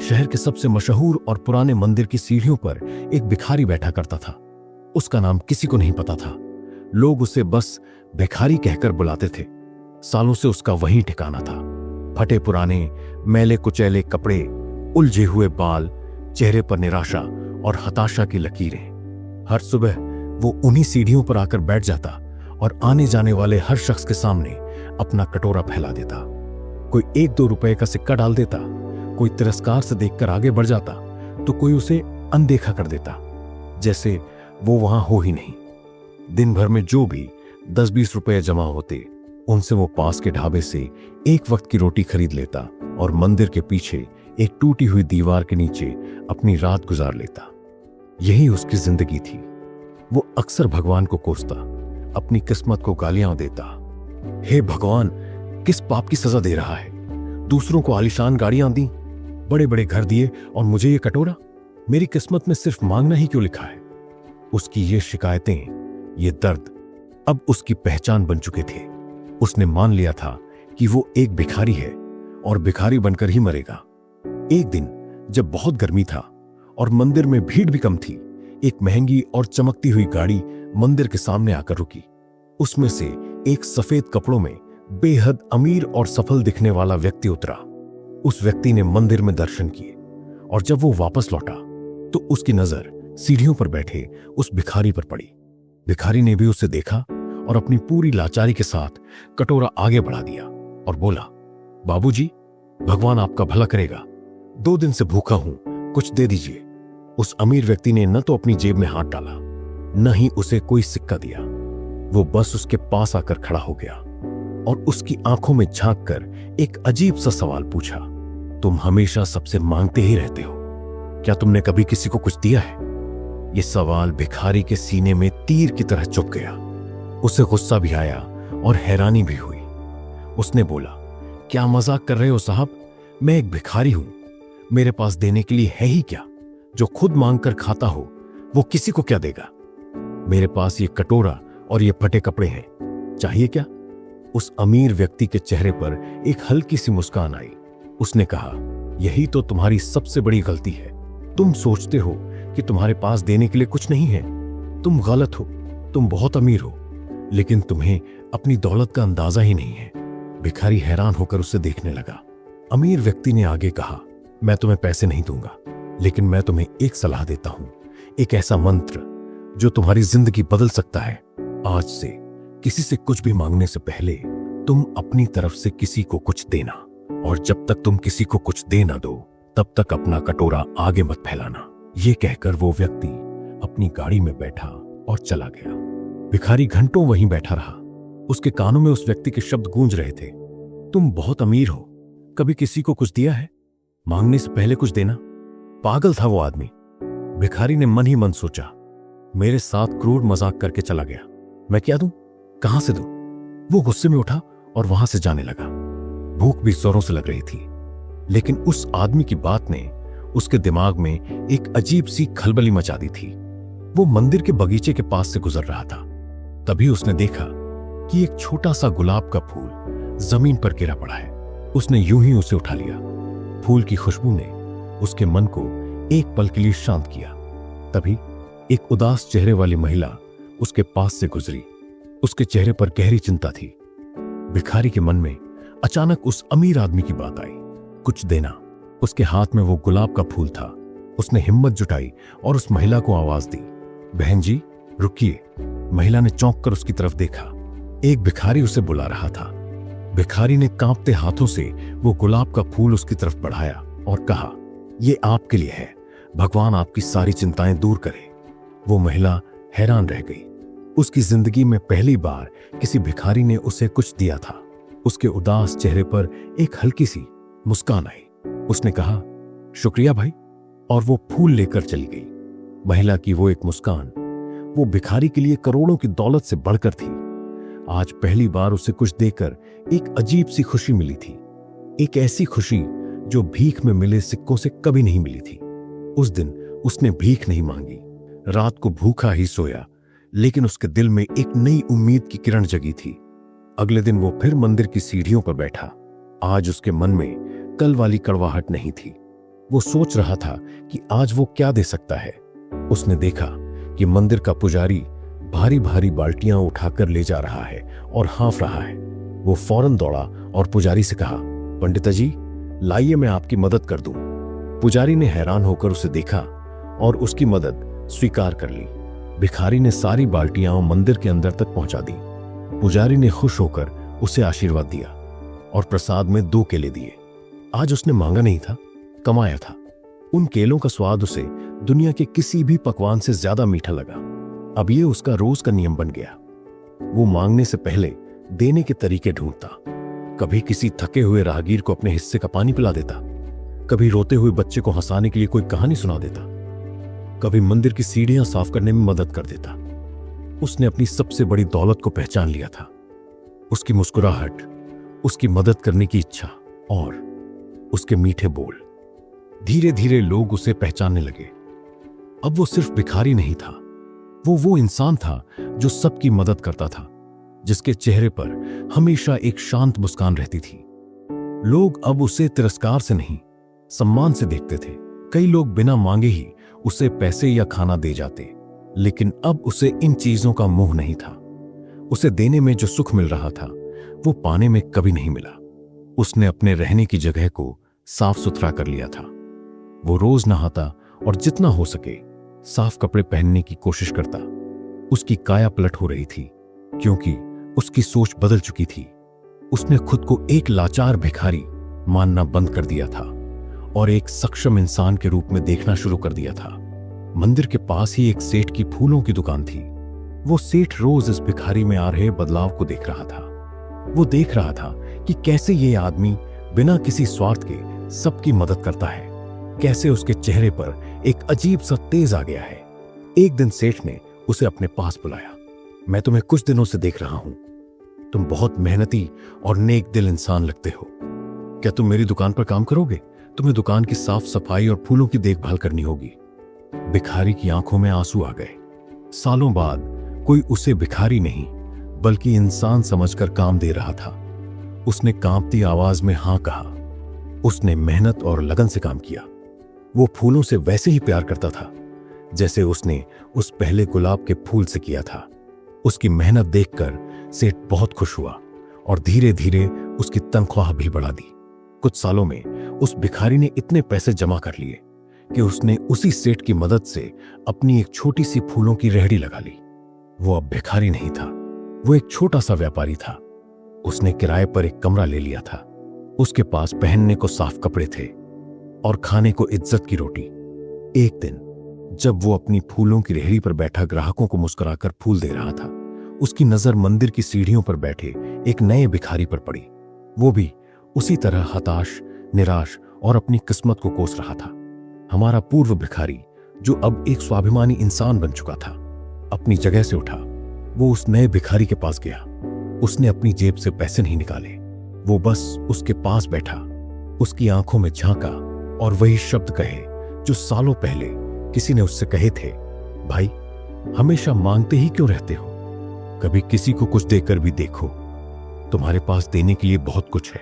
शहर के सबसे मशहूर और पुराने मंदिर की सीढ़ियों पर एक भिखारी बैठा करता था। उसका नाम किसी को नहीं पता था। लोग उसे बस भिखारी कहकर बुलाते थे। सालों से उसका वही ठिकाना था। फटे पुराने, मैले कुचैले कपड़े, उलझे हुए बाल, चेहरे पर निराशा और हताशा की लकीरें। हर सुबह वो उन्हीं सीढ़ियों पर आकर बैठ जाता और आने जाने वाले हर शख्स के सामने अपना कटोरा फैला देता। कोई 1-2 रुपए का सिक्का डाल देता, कोई तिरस्कार से देखकर आगे बढ़ जाता, तो कोई उसे अनदेखा कर देता, जैसे वो वहां हो ही नहीं। दिन भर में जो भी 10-20 रुपए जमा होते, उनसे वो पास के ढाबे से एक वक्त की रोटी खरीद लेता और मंदिर के पीछे एक टूटी हुई दीवार के नीचे अपनी रात गुजार लेता। यही उसकी जिंदगी थी। वो अक्सर भगवान को कोसता, अपनी किस्मत को गालियां देता। हे भगवान, किस पाप की सजा दे रहा है? दूसरों को आलीशान गाड़ियां दी, बड़े बड़े घर दिए, और मुझे ये कटोरा? मेरी किस्मत में सिर्फ मांगना ही क्यों लिखा है? उसकी ये शिकायतें, ये दर्द अब उसकी पहचान बन चुके थे। उसने मान लिया था कि वो एक भिखारी है और भिखारी बनकर ही मरेगा। एक दिन जब बहुत गर्मी था और मंदिर में भीड़ भी कम थी, एक महंगी और चमकती हुई गाड़ी मंदिर के सामने आकर रुकी। उसमें से एक सफेद कपड़ों में बेहद अमीर और सफल दिखने वाला व्यक्ति उतरा। उस व्यक्ति ने मंदिर में दर्शन किए और जब वो वापस लौटा तो उसकी नजर सीढ़ियों पर बैठे उस भिखारी पर पड़ी। भिखारी ने भी उसे देखा और अपनी पूरी लाचारी के साथ कटोरा आगे बढ़ा दिया और बोला, बाबूजी, भगवान आपका भला करेगा। 2 दिन से भूखा हूं, कुछ दे दीजिए। उस अमीर व्यक्ति ने न तो अपनी जेब में हाथ डाला, न ही उसे कोई सिक्का दिया। वो बस उसके पास आकर खड़ा हो गया और उसकी आंखों में झांक कर एक अजीब सा सवाल पूछा, तुम हमेशा सबसे मांगते ही रहते हो, क्या तुमने कभी किसी को कुछ दिया है? यह सवाल भिखारी के सीने में तीर की तरह चुभ गया। उसे गुस्सा भी आया और हैरानी भी हुई। उसने बोला, क्या मजाक कर रहे हो साहब? मैं एक भिखारी हूं, मेरे पास देने के लिए है ही क्या? जो खुद मांगकर खाता हो वो किसी को क्या देगा? मेरे पास ये कटोरा और ये फटे कपड़े हैं, चाहिए क्या? उस अमीर व्यक्ति के चेहरे पर एक हल्की सी मुस्कान आई। उसने कहा, यही तो तुम्हारी सबसे बड़ी गलती है। तुम सोचते हो कि तुम्हारे पास देने के लिए कुछ नहीं है। तुम गलत हो। तुम बहुत अमीर हो, लेकिन तुम्हें अपनी दौलत का अंदाजा ही नहीं है। भिखारी हैरान होकर उसे देखने लगा। अमीर व्यक्ति ने आगे कहा, मैं तुम्हें पैसे नहीं दूंगा, लेकिन मैं तुम्हें एक सलाह देता हूं, एक ऐसा मंत्र जो तुम्हारी जिंदगी बदल सकता है। आज से किसी से कुछ भी मांगने से पहले तुम अपनी तरफ से किसी को कुछ देना, और जब तक तुम किसी को कुछ दे ना दो तब तक अपना कटोरा आगे मत फैलाना। ये कहकर वो व्यक्ति अपनी गाड़ी में बैठा और चला गया। भिखारी घंटों वहीं बैठा रहा। उसके कानों में उस व्यक्ति के शब्द गूंज रहे थे, तुम बहुत अमीर हो, कभी किसी को कुछ दिया है? मांगने से पहले कुछ देना। पागल था वो आदमी। भिखारी ने मन ही मन सोचा, मेरे साथ क्रूर मजाक करके चला गया, मैं क्या दूं, कहां से दूं? वो गुस्से में उठा और वहां से जाने लगा। भूख भी जोरों से लग रही थी, लेकिन उस आदमी की बात ने उसके दिमाग में एक अजीब सी खलबली मचा दी थी। वो मंदिर के बगीचे के पास से गुजर रहा था। तभी उसने देखा कि एक छोटा सा गुलाब का फूल जमीन पर गिरा पड़ा है। उसने यूं ही उसे उठा लिया। फूल की खुशबू ने उसके मन को एक पल के लिए शांत किया। तभी एक उदास चेहरे वाली महिला उसके पास से गुजरी। उसके चेहरे पर गहरी चिंता थी। भिखारी के मन में अचानक उस अमीर आदमी की बात आई, कुछ देना। उसके हाथ में वो गुलाब का फूल था। उसने हिम्मत जुटाई और उस महिला को आवाज दी, बहन जी, रुकिए। महिला ने चौंक कर उसकी तरफ देखा। एक भिखारी उसे बुला रहा था। भिखारी ने कांपते हाथों से वो गुलाब का फूल उसकी तरफ बढ़ाया और कहा, ये आपके लिए है, भगवान आपकी सारी चिंताएं दूर करे। वो महिला हैरान रह गई। उसकी जिंदगी में पहली बार किसी भिखारी ने उसे कुछ दिया था। उसके उदास चेहरे पर एक हल्की सी मुस्कान आई। उसने कहा, शुक्रिया भाई, और वो फूल लेकर चली गई। महिला की वो एक मुस्कान वो भिखारी के लिए करोड़ों की दौलत से बढ़कर थी। आज पहली बार उसे कुछ देकर एक अजीब सी खुशी मिली थी, एक ऐसी खुशी जो भीख में मिले सिक्कों से कभी नहीं मिली थी। उस दिन उसने भीख नहीं मांगी, रात को भूखा ही सोया, लेकिन उसके दिल में एक नई उम्मीद की किरण जगी थी। अगले दिन वो फिर मंदिर की सीढ़ियों पर बैठा। आज उसके मन में कल वाली कड़वाहट नहीं थी। वो सोच रहा था कि आज वो क्या दे सकता है। उसने देखा कि मंदिर का पुजारी भारी भारी बाल्टियां उठाकर ले जा रहा है और हाँफ रहा है। वो फौरन दौड़ा और पुजारी से कहा, पंडिता जी, लाइए मैं आपकी मदद कर दूं। पुजारी ने हैरान होकर उसे देखा और उसकी मदद स्वीकार कर ली। भिखारी ने सारी बाल्टियां मंदिर के अंदर तक पहुंचा दी। पुजारी ने खुश होकर उसे आशीर्वाद दिया और प्रसाद में 2 केले दिए। आज उसने मांगा नहीं था, कमाया था। उन केलों का स्वाद उसे दुनिया के किसी भी पकवान से ज्यादा मीठा लगा। अब ये उसका रोज का नियम बन गया। वो मांगने से पहले देने के तरीके ढूंढता। कभी किसी थके हुए राहगीर को अपने हिस्से का पानी पिला देता, कभी रोते हुए बच्चे को हंसाने के लिए कोई कहानी सुना देता, कभी मंदिर की सीढ़ियां साफ करने में मदद कर देता। उसने अपनी सबसे बड़ी दौलत को पहचान लिया था, उसकी मुस्कुराहट, उसकी मदद करने की इच्छा और उसके मीठे बोल। धीरे धीरे लोग उसे पहचानने लगे। अब वो सिर्फ भिखारी नहीं था, वो इंसान था जो सबकी मदद करता था, जिसके चेहरे पर हमेशा एक शांत मुस्कान रहती थी। लोग अब उसे तिरस्कार से नहीं, सम्मान से देखते थे। कई लोग बिना मांगे ही उसे पैसे या खाना दे जाते, लेकिन अब उसे इन चीजों का मोह नहीं था। उसे देने में जो सुख मिल रहा था वो पाने में कभी नहीं मिला। उसने अपने रहने की जगह को साफ सुथरा कर लिया था। वो रोज नहाता और जितना हो सके साफ कपड़े पहनने की कोशिश करता। उसकी काया पलट हो रही थी क्योंकि उसकी सोच बदल चुकी थी। उसने खुद को एक लाचार भिखारी मानना बंद कर दिया था और एक सक्षम इंसान के रूप में देखना शुरू कर दिया था। मंदिर के पास ही एक सेठ की फूलों की दुकान थी। वो सेठ रोज इस भिखारी में आ रहे बदलाव को देख रहा था। वो देख रहा था कि कैसे ये आदमी बिना किसी स्वार्थ के सबकी मदद करता है, कैसे उसके चेहरे पर एक अजीब सा तेज आ गया है। एक दिन सेठ ने उसे अपने पास बुलाया। मैं तुम्हें कुछ दिनों से देख रहा हूं। तुम बहुत मेहनती और नेक दिल इंसान लगते हो। क्या तुम मेरी दुकान पर काम करोगे? तुम्हें दुकान की साफ सफाई और फूलों की देखभाल करनी होगी। भिखारी की आंखों में आंसू आ गए। सालों बाद कोई उसे भिखारी नहीं बल्कि इंसान समझकर काम दे रहा था। उसने कांपती आवाज में हां कहा। उसने मेहनत और लगन से काम किया। वो फूलों से वैसे ही प्यार करता था जैसे उसने उस पहले गुलाब के फूल से किया था। उसकी मेहनत देखकर सेठ बहुत खुश हुआ और धीरे धीरे उसकी तनख्वाह भी बढ़ा दी। कुछ सालों में उस भिखारी ने इतने पैसे जमा कर लिए कि उसने उसी सेठ की मदद से अपनी एक छोटी सी फूलों की रेहड़ी लगा ली। वो अब भिखारी नहीं था, वो एक छोटा सा व्यापारी था। उसने किराए पर एक कमरा ले लिया था। उसके पास पहनने को साफ कपड़े थे और खाने को इज्जत की रोटी। एक दिन जब वो अपनी फूलों की रेहड़ी पर बैठा ग्राहकों को मुस्कुराकर फूल दे रहा था, उसकी नजर मंदिर की सीढ़ियों पर बैठे एक नए भिखारी पर पड़ी। वो भी उसी तरह हताश, निराश और अपनी किस्मत को कोस रहा था। हमारा पूर्व भिखारी, जो अब एक स्वाभिमानी इंसान बन चुका था, अपनी जगह से उठा। वो उस नए भिखारी के पास गया। उसने अपनी जेब से पैसे नहीं निकाले। वो बस उसके पास बैठा, उसकी आंखों में झांका और वही शब्द कहे जो सालों पहले किसी ने उससे कहे थे, भाई, हमेशा मांगते ही क्यों रहते हो? कभी किसी को कुछ देकर भी देखो। तुम्हारे पास देने के लिए बहुत कुछ है।